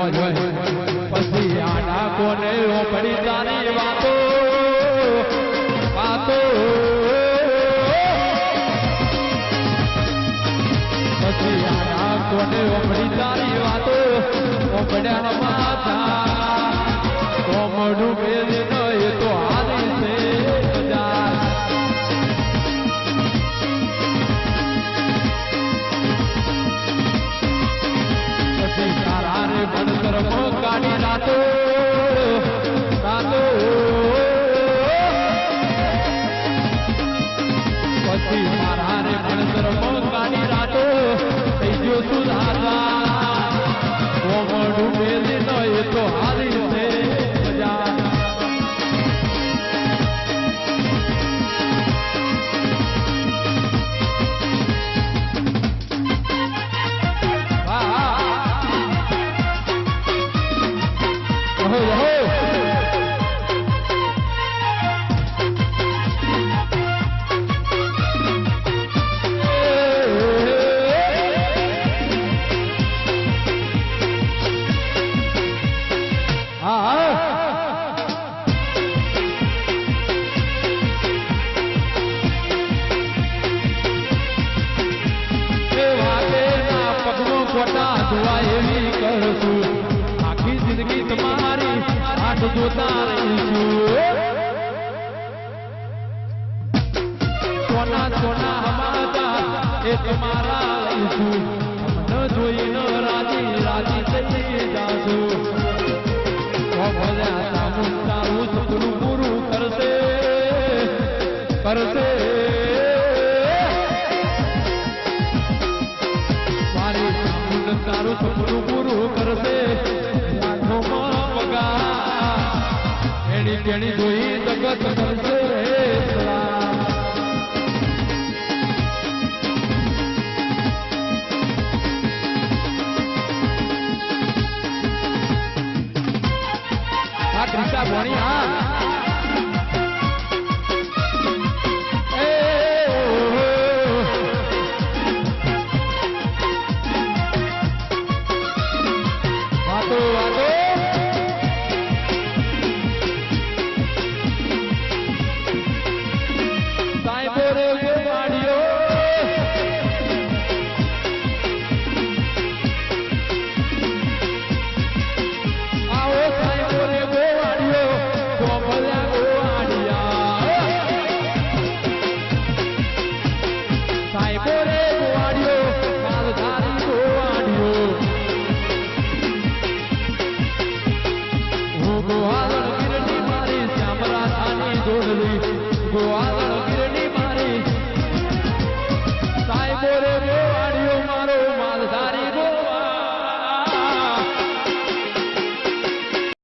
મોજ હોય પછી આડા કોને ઓપડી તારી વાતો વાતો પછી આડા કોને ઓપડી તારી વાતો ઓપડ્યા માથા કોમડું મેલે ન એ તો હારી છે બજાર પછી તારા રે ભણતર કાઢી રાતો રાતો પછી મારા રે ભણતર કાઢી રાતો થઈ ગયો સુધારા કોમડું મેલે ન એ તો હારી છે બજાર આખી જિંદગી તમારી આઠ જોતા રહીશું સોના સોના હમાતા એ તમારા લઈશું ન જોઈને રાજી રાજી થઈ જાશું તારું સપનું પૂરું કરશે કરશે તારું સપનું પૂરું કરશે લાખોમાં પગાર એની તેણી જોઈ જગત કરશે આ ત્રિષા ભણી હા ગોવાળણ